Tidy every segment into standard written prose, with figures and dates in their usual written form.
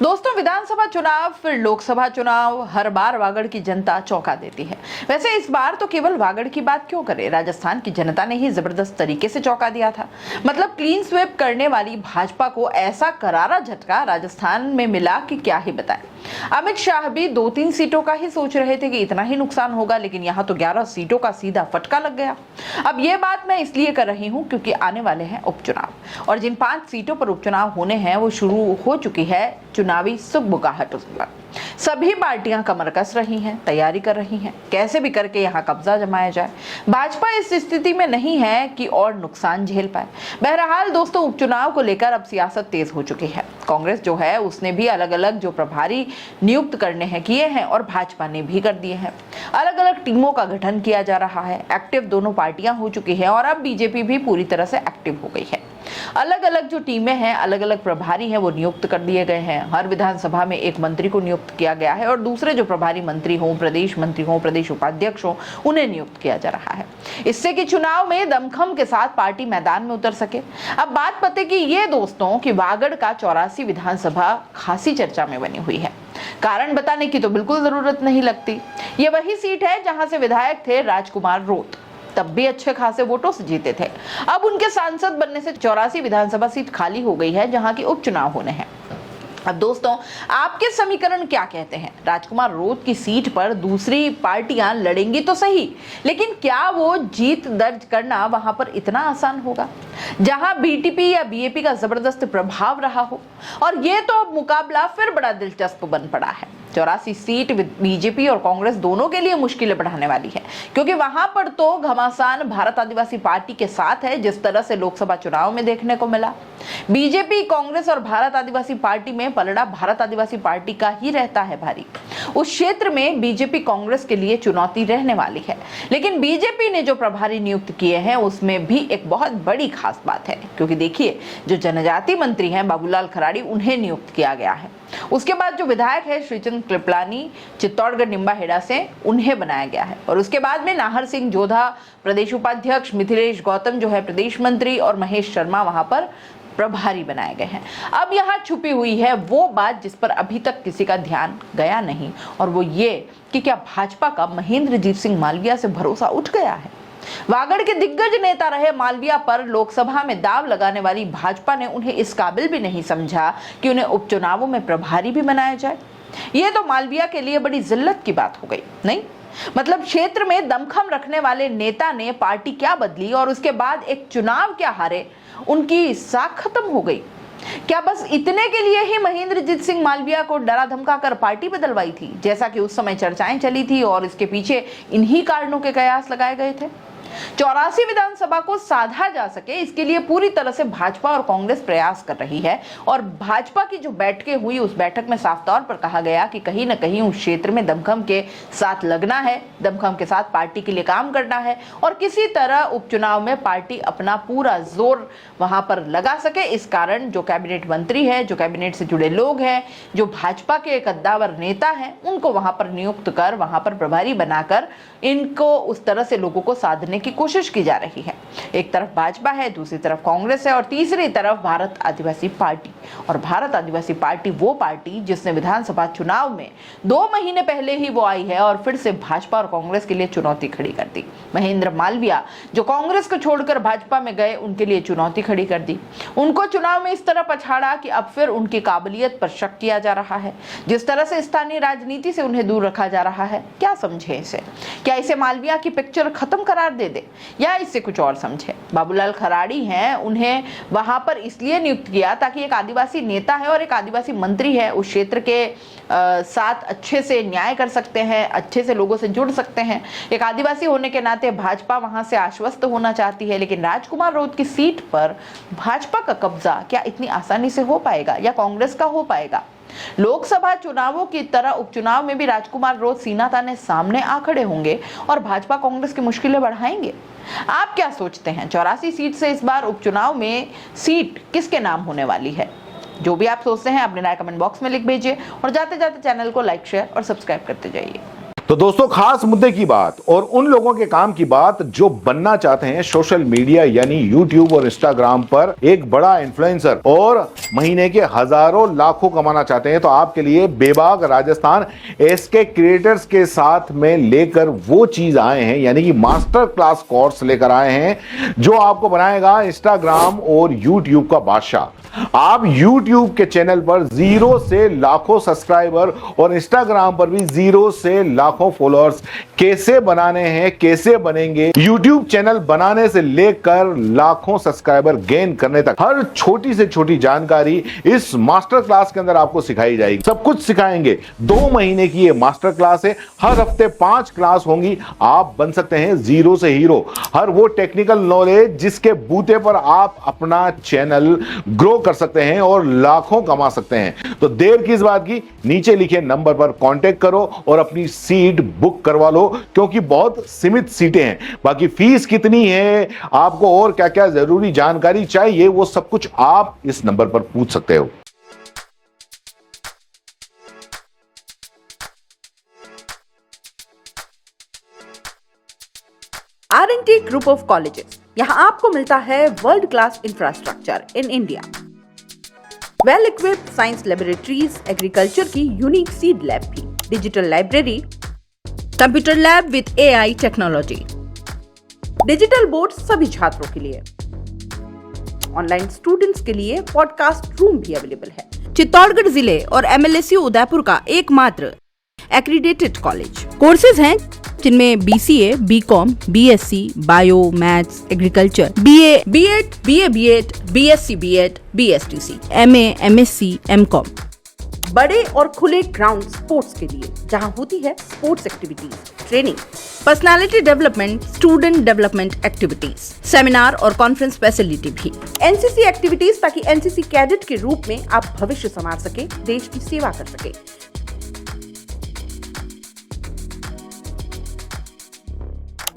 दोस्तों, विधानसभा चुनाव फिर लोकसभा चुनाव, हर बार वागड़ की जनता चौंका देती है। वैसे इस बार तो केवल वागड़ की बात क्यों करें, राजस्थान की जनता ने ही जबरदस्त तरीके से चौंका दिया था। मतलब क्लीन स्वीप करने वाली भाजपा को ऐसा करारा झटका राजस्थान में मिला कि क्या ही बताएं। अमित शाह भी 2-3 सीटों का ही सोच रहे थे कि इतना ही नुकसान होगा, लेकिन यहाँ तो 11 सीटों का सीधा फटका लग गया। अब ये बात मैं इसलिए कर रही हूँ क्योंकि आने वाले हैं उपचुनाव, और जिन 5 सीटों पर उपचुनाव होने हैं वो शुरू हो चुकी है चुनावी सुगबुगाहट उस पर। सभी पार्टियां कमर कस रही हैं, तैयारी कर रही हैं, कैसे भी करके यहां कब्जा जमाया जाए। भाजपा इस स्थिति में नहीं है कि और नुकसान झेल पाए। बहरहाल दोस्तों, उपचुनाव को लेकर अब सियासत तेज हो चुकी है। कांग्रेस जो है उसने भी अलग अलग जो प्रभारी नियुक्त करने हैं किए हैं, और भाजपा ने भी कर दिए हैं। अलग अलग टीमों का गठन किया जा रहा है। एक्टिव दोनों पार्टियां हो चुकी है, और अब बीजेपी भी पूरी तरह से एक्टिव हो गई है। अलग अलग जो टीमें हैं, अलग अलग प्रभारी हैं, वो नियुक्त कर दिए गए हैं। हर विधानसभा में एक मंत्री को नियुक्त किया गया है, और दूसरे जो प्रभारी मंत्री हों, प्रदेश मंत्री हों, प्रदेश उपाध्यक्ष हों, उन्हें नियुक्त किया जा रहा है। इससे कि चुनाव में दमखम के साथ पार्टी मैदान में उतर सके। अब बात पते की ये दोस्तों कि वागड़ का 84 विधानसभा खासी चर्चा में बनी हुई है। कारण बताने की तो बिल्कुल जरूरत नहीं लगती। ये वही सीट है जहां से विधायक थे राजकुमार रोत, तब भी अच्छे खासे वोटों से जीते थे। अब उनके सांसद बनने से 84 विधानसभा सीट खाली हो गई है, जहां की उपचुनाव होने हैं। अब दोस्तों, आपके समीकरण क्या कहते हैं? राजकुमार रोत की सीट पर दूसरी पार्टियां लड़ेंगी तो सही, लेकिन क्या वो जीत दर्ज करना वहां पर इतना आसान होगा, जहां बीटीपी या बीएपी का जबरदस्त प्रभाव रहा हो? और ये तो अब मुकाबला फिर बड़ा दिलचस्प बन पड़ा है। 84 सीट बीजेपी और कांग्रेस दोनों के लिए मुश्किलें बढ़ाने वाली है, क्योंकि वहां पर तो घमासान भारत आदिवासी पार्टी के साथ है, जिस तरह से लोकसभा चुनाव में देखने को मिला। बीजेपी, कांग्रेस और भारत आदिवासी पार्टी में पलड़ा भारत आदिवासी पार्टी का ही रहता है भारी। उस क्षेत्र में बीजेपी कांग्रेस के लिए चुनौती रहने वाली है। लेकिन बीजेपी ने जो प्रभारी नियुक्त किए हैं उसमें भी एक बहुत बड़ी खास बात है, क्योंकि देखिए, जो जनजाति मंत्री हैं बाबूलाल खराड़ी, उन्हें नियुक्त किया गया है। उसके बाद जो विधायक है श्रीचंद कृपलानी चित्तौड़गढ़ निम्बाहेड़ा से, उन्हें बनाया गया है। और उसके बाद में नाहर सिंह जोधा प्रदेश उपाध्यक्ष, मिथिलेश गौतम जो है प्रदेश मंत्री, और महेश शर्मा वहां पर प्रभारी बनाए गए हैं। अब यहाँ छुपी हुई है वो बात जिस पर अभी तक किसी का ध्यान गया नहीं, और वो ये कि क्या भाजपा का महेंद्रजीत सिंह मालविया से भरोसा उठ गया है? वागड़ के दिग्गज नेता रहे मालविया पर लोकसभा में दाव लगाने वाली भाजपा ने उन्हें इस काबिल भी नहीं समझा कि उन्हें उपचुनावों में प्रभारी भी बनाया जाए। ये तो मालविया के लिए बड़ी जिल्लत की बात हो गई, नहीं? मतलब क्षेत्र में दमखम रखने वाले नेता ने पार्टी क्या बदली, और उसके बाद एक चुनाव क्या हारे, उनकी साख खत्म हो गई। क्या बस इतने के लिए ही महेंद्रजीत सिंह मालविया को डरा धमका कर पार्टी बदलवाई थी, जैसा कि उस समय चर्चाएं चली थी, और इसके पीछे इन्हीं कारणों के कयास लगाए गए थे? 84 विधानसभा को साधा जा सके, इसके लिए पूरी तरह से भाजपा और कांग्रेस प्रयास कर रही है। और भाजपा की जो बैठकें हुई, उस बैठक में साफ तौर पर कहा गया कि कहीं ना कहीं उस क्षेत्र में दमखम के साथ लगना है, दमखम के साथ पार्टी के लिए काम करना है, और किसी तरह उपचुनाव में पार्टी अपना पूरा जोर वहां पर लगा सके। इस कारण जो कैबिनेट मंत्री है, जो कैबिनेट से जुड़े लोग हैं, जो भाजपा के कद्दावर नेता हैं, उनको वहां पर नियुक्त कर, वहां पर प्रभारी बनाकर इनको उस तरह से लोगों को साधने की कोशिश की जा रही है। एक तरफ भाजपा है, दूसरी तरफ कांग्रेस है, और तीसरी तरफ भारत आदिवासी पार्टी। और भारत आदिवासी पार्टी वो पार्टी जिसने विधानसभा चुनाव में 2 महीने पहले ही वो आई है और फिर से भाजपा और कांग्रेस के लिए चुनौती खड़ी कर दी। महेंद्र मालविया जो कांग्रेस को छोड़कर भाजपा में गए, उनके लिए चुनौती खड़ी कर दी। उनको चुनाव में इस तरह पछाड़ा कि अब फिर उनकी काबिलियत पर शक किया जा रहा है। जिस तरह से स्थानीय राजनीति से उन्हें दूर रखा जा रहा है, क्या समझे इसे? क्या इसे मालविया की पिक्चर खत्म करार दे दे, या इससे कुछ और समझे? बाबूलाल खराड़ी हैं, उन्हें वहां पर इसलिए नियुक्त किया ताकि एक आदिवासी नेता है और एक आदिवासी मंत्री है, उस क्षेत्र के साथ अच्छे से न्याय कर सकते हैं, अच्छे से लोगों से जुड़ सकते हैं। एक आदिवासी होने के नाते भाजपा वहां से आश्वस्त होना चाहती है, लेकिन राजकुमार रोत की सीट पर भाजपा का कब्जा क्या इतनी आसानी से हो पाएगा, या कांग्रेस का हो पाएगा? लोकसभा चुनावों की तरह उपचुनाव में भी राजकुमार रोत सीना ताने सामने आ खड़े होंगे और भाजपा कांग्रेस की मुश्किलें बढ़ाएंगे। आप क्या सोचते हैं? 84 सीट से इस बार उपचुनाव में सीट किसके नाम होने वाली है? जो भी आप सोचते हैं अपने राय कमेंट बॉक्स में लिख भेजिए, और जाते जाते चैनल को लाइक, शेयर और सब्सक्राइब करते जाइए। तो दोस्तों, खास मुद्दे की बात और उन लोगों के काम की बात जो बनना चाहते हैं सोशल मीडिया यानी यूट्यूब और इंस्टाग्राम पर एक बड़ा इन्फ्लुएंसर और महीने के हजारों लाखों कमाना चाहते हैं, तो आपके लिए बेबाक राजस्थान इसके क्रिएटर्स के साथ में लेकर वो चीज आए हैं, यानी कि मास्टर क्लास कोर्स लेकर आए हैं जो आपको बनाएगा इंस्टाग्राम और यूट्यूब का बादशाह। आप YouTube के चैनल पर 0 से लाखों सब्सक्राइबर और इंस्टाग्राम पर भी 0 से लाखों फॉलोअर्स कैसे बनाने हैं, कैसे बनेंगे, YouTube चैनल बनाने से लेकर लाखों सब्सक्राइबर गेन करने तक हर छोटी से छोटी जानकारी इस मास्टर क्लास के अंदर आपको सिखाई जाएगी। सब कुछ सिखाएंगे। 2 महीने की ये मास्टर क्लास है। हर हफ्ते 5 क्लास होंगी। आप बन सकते हैं 0 से हीरो। हर वो टेक्निकल नॉलेज जिसके बूते पर आप अपना चैनल ग्रो कर सकते हैं और लाखों कमा सकते हैं। तो देर किस बात की, नीचे लिखे नंबर पर कांटेक्ट करो और अपनी सीट बुक करवा लो, क्योंकि बहुत सीमित सीटें हैं। बाकी फीस कितनी है, आपको और क्या क्या जरूरी जानकारी चाहिए, वो सब कुछ आप इस नंबर पर पूछ सकते हो। R&T ग्रुप ऑफ कॉलेजेस, यहां आपको मिलता है world class infrastructure in India, well equipped science laboratories, agriculture की यूनिक सीड लैब भी, digital library, computer lab with AI technology, digital board सभी छात्रों के लिए, ऑनलाइन स्टूडेंट्स के लिए पॉडकास्ट रूम भी अवेलेबल है। चित्तौड़गढ़ जिले और MLSU उदयपुर का एकमात्र एक्रीडेटेड कॉलेज। कोर्सेज हैं जिनमें BCA, BCom, BSc, bio, maths, agriculture, BA, B.Ed, BA, B.Ed, BSc, B.Ed, BSTC, MA, MSc, MCom। बड़े और खुले ग्राउंड स्पोर्ट्स के लिए, जहां होती है sports activities, training, personality development, student development activities, seminar और कॉन्फ्रेंस फैसिलिटी भी, NCC एक्टिविटीज, ताकि NCC कैडेट के रूप में आप भविष्य संवार सके, देश की सेवा कर सके।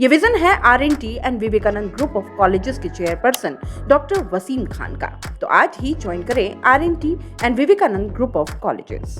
ये विजन है R&T and Vivekananda group of colleges के चेयरपर्सन डॉक्टर वसीम खान का। तो आज ही ज्वाइन करें R&T and Vivekananda group of colleges.